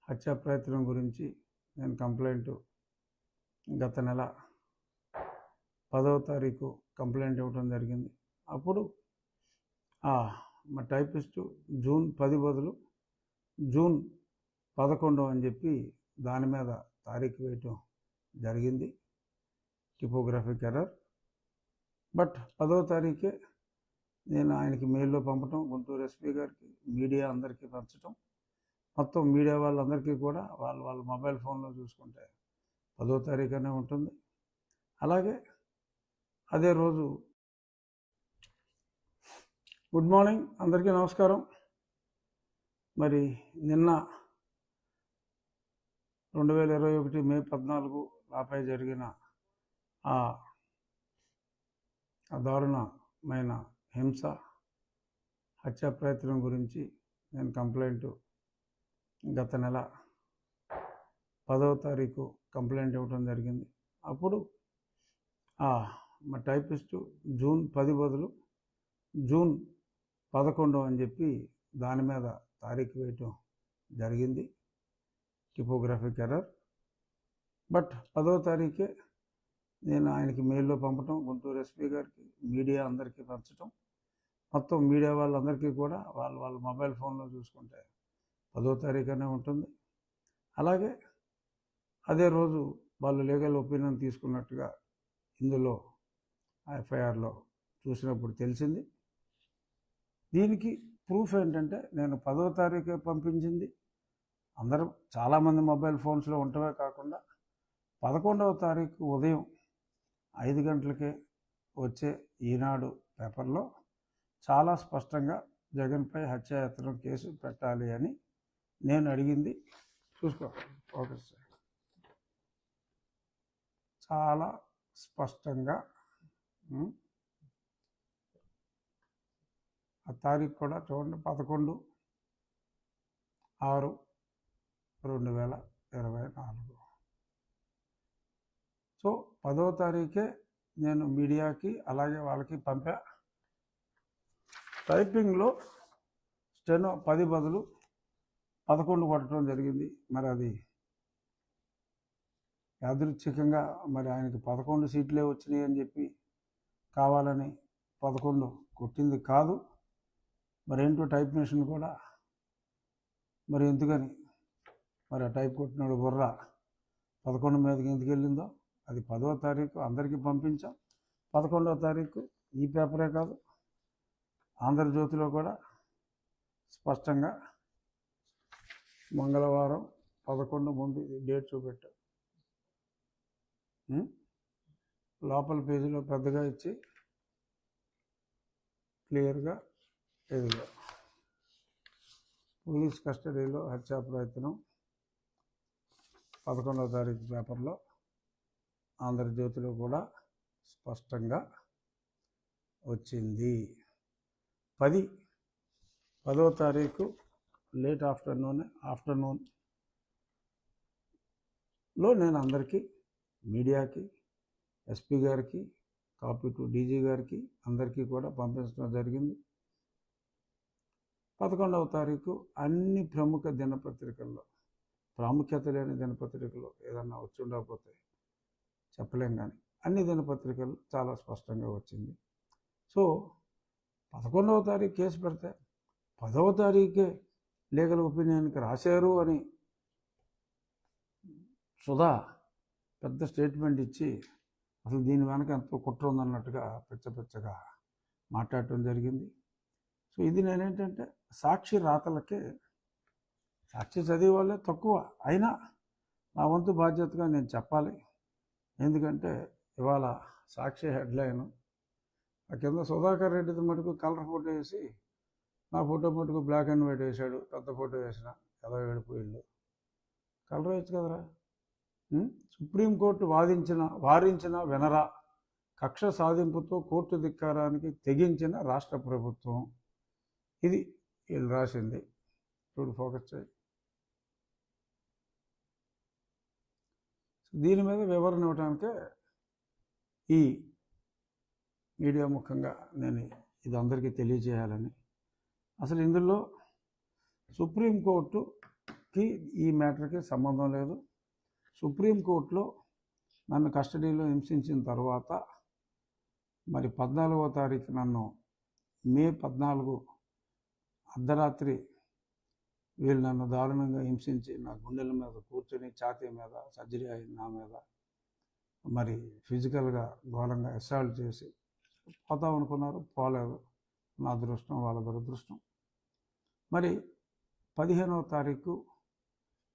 హత్యా ప్రయత్నం గురించి నేను కంప్లైంట్ గత నెల 10వ తారీఖు కంప్లైంట్ ఇవ్వడం జరిగింది. అప్పుడు మా టైపిస్టు జూన్ 10 బదులు జూన్ 11 అని చెప్పి దాని మీద తారీఖు వేయటం జరిగింది. టిపోగ్రఫిక్ ఎర్రర్. బట్ 10వ తారీఖే నేను ఆయనకి మెయిల్లో పంపటం, గుంటూరు ఎస్పీ గారికి, మీడియా అందరికీ పంచటం, మొత్తం మీడియా వాళ్ళందరికీ కూడా వాళ్ళ మొబైల్ ఫోన్లో చూసుకుంటే 10వ తారీఖునే ఉంటుంది. అలాగే అదే రోజు గుడ్ మార్నింగ్ అందరికీ నమస్కారం. మరి నిన్న 2021 మే 14 నాపై జరిగిన ఆ దారుణమైన హింస హత్యా ప్రయత్నం గురించి నేను కంప్లైంట్ గత నెల 10వ తారీఖు కంప్లైంట్ ఇవ్వడం జరిగింది. అప్పుడు మా టైపిస్టు జూన్ 10 బదులు జూన్ 11 అని చెప్పి దాని మీద తారీఖు వేయటం జరిగింది. టిపోగ్రఫిక్ ఎర్రర్. బట్ 10వ తారీఖే నేను ఆయనకి మెయిల్లో పంపటం, గుంటూరు ఎస్పీ గారికి, మీడియా అందరికీ పంచటం, మొత్తం మీడియా వాళ్ళందరికీ కూడా వాళ్ళ మొబైల్ ఫోన్లో చూసుకుంటే 10వ తారీఖునే ఉంటుంది. అలాగే అదే రోజు వాళ్ళు లీగల్ ఒపీనియన్ తీసుకున్నట్టుగా ఇందులో ఎఫ్ఐఆర్లో చూసినప్పుడు తెలిసింది. దీనికి ప్రూఫ్ ఏంటంటే నేను 10వ తారీఖే పంపించింది అందరూ చాలామంది మొబైల్ ఫోన్స్లో ఉండటమే కాకుండా 11వ తారీఖు ఉదయం 5 గంటలకే వచ్చే ఈనాడు పేపర్లో చాలా స్పష్టంగా జగన్పై హత్యాయత్నం కేసు పెట్టాలి అని నేను అడిగింది. చూసుకో ఫోకస్. చాలా స్పష్టంగా ఆ తారీఖు కూడా చూడండి, 11/6/2024. సో 10వ తారీఖే నేను మీడియాకి అలాగే వాళ్ళకి పంపా. టైపింగ్లో స్టెనో 10 బదులు 11 కొట్టడం జరిగింది. మరి అది యాదృచ్ఛికంగా మరి ఆయనకి 11 సీట్లే వచ్చినాయి అని చెప్పి కావాలని 11 కొట్టింది కాదు. మరి ఏంటో టైప్ మిషన్ కూడా మరి ఎందుకని మరి ఆ టైప్ కొట్టినాడు బుర్ర 11 మీదకి ఎందుకు వెళ్ళిందో అది 10వ తారీఖు అందరికీ పంపించాం. 11వ తారీఖు ఈ పేపరే కాదు ఆంధ్రజ్యోతిలో కూడా స్పష్టంగా మంగళవారం 11 ముందు డేట్ చూపెట్టాం. లోపల పేజీలో పెద్దగా ఇచ్చి క్లియర్గా ఎదుగా పోలీస్ కస్టడీలో హత్యా ప్రయత్నం 11వ తారీఖు పేపర్లో ఆంధ్రజ్యోతిలో కూడా స్పష్టంగా వచ్చింది. 10వ తారీఖు లేట్ ఆఫ్టర్నూన్లో నేను అందరికీ మీడియాకి, ఎస్పీ గారికి, కాపీ టు డీజీ గారికి అందరికీ కూడా పంపించడం జరిగింది. 11వ తారీఖు అన్ని ప్రముఖ దినపత్రికల్లో, ప్రాముఖ్యత లేని దినపత్రికలు ఏదన్నా వచ్చి ఉండకపోతే చెప్పలేం, కానీ అన్ని దినపత్రికలు చాలా స్పష్టంగా వచ్చింది. సో 11వ తారీఖు కేసు పెడితే 10వ తారీఖే లీగల్ ఒపీనియన్కి రాశారు అని సుధా పెద్ద స్టేట్మెంట్ ఇచ్చి అసలు దీని వెనక ఎంతో కుట్ర ఉందన్నట్టుగా పిచ్చగా మాట్లాడటం జరిగింది. సో ఇది నేనేంటంటే సాక్షి రాతలకే సాక్షి చదివే వాళ్ళే తక్కువ, అయినా నా వంతు బాధ్యతగా నేను చెప్పాలి. ఎందుకంటే ఇవాళ సాక్షి హెడ్లైన్ ఆ కింద సుధాకర్ రెడ్డిది మటుకు కలర్ ఫోటో వేసి నా ఫోటో మటుకు బ్లాక్ అండ్ వైట్ వేసాడు, పెద్ద ఫోటో వేసిన ఏదో ఏడిపోయిళ్ళు. కలర్ వేయచ్చు కదరా. సుప్రీంకోర్టు వారించిన వినరా, కక్ష సాధింపుతో కోర్టు ధిక్కారానికి తెగించిన రాష్ట్ర ప్రభుత్వం. ఇది వీళ్ళు రాసింది. చూడు, ఫోకస్ చేయి. దీని మీద వివరణ ఇవ్వడానికే ఈ మీడియా ముఖంగా నేను ఇది అందరికీ తెలియజేయాలని. అసలు ఇందులో సుప్రీంకోర్టు కి ఈ మ్యాటర్కి సంబంధం లేదు. సుప్రీంకోర్టులో నన్ను కస్టడీలో హింసించిన తర్వాత మరి 14వ తారీఖు నన్ను మే 14 అర్ధరాత్రి వీళ్ళు నన్ను దారుణంగా హింసించి నా గుండెల మీద కూర్చొని ఛాతీ మీద సర్జరీ అయింది నా మీద, మరి ఫిజికల్గా ఘోరంగా అసాల్ట్ చేసి పోతాం అనుకున్నారు, పోలేదు. నా అదృష్టం వాళ్ళ దురదృష్టం. మరి 15వ తారీఖు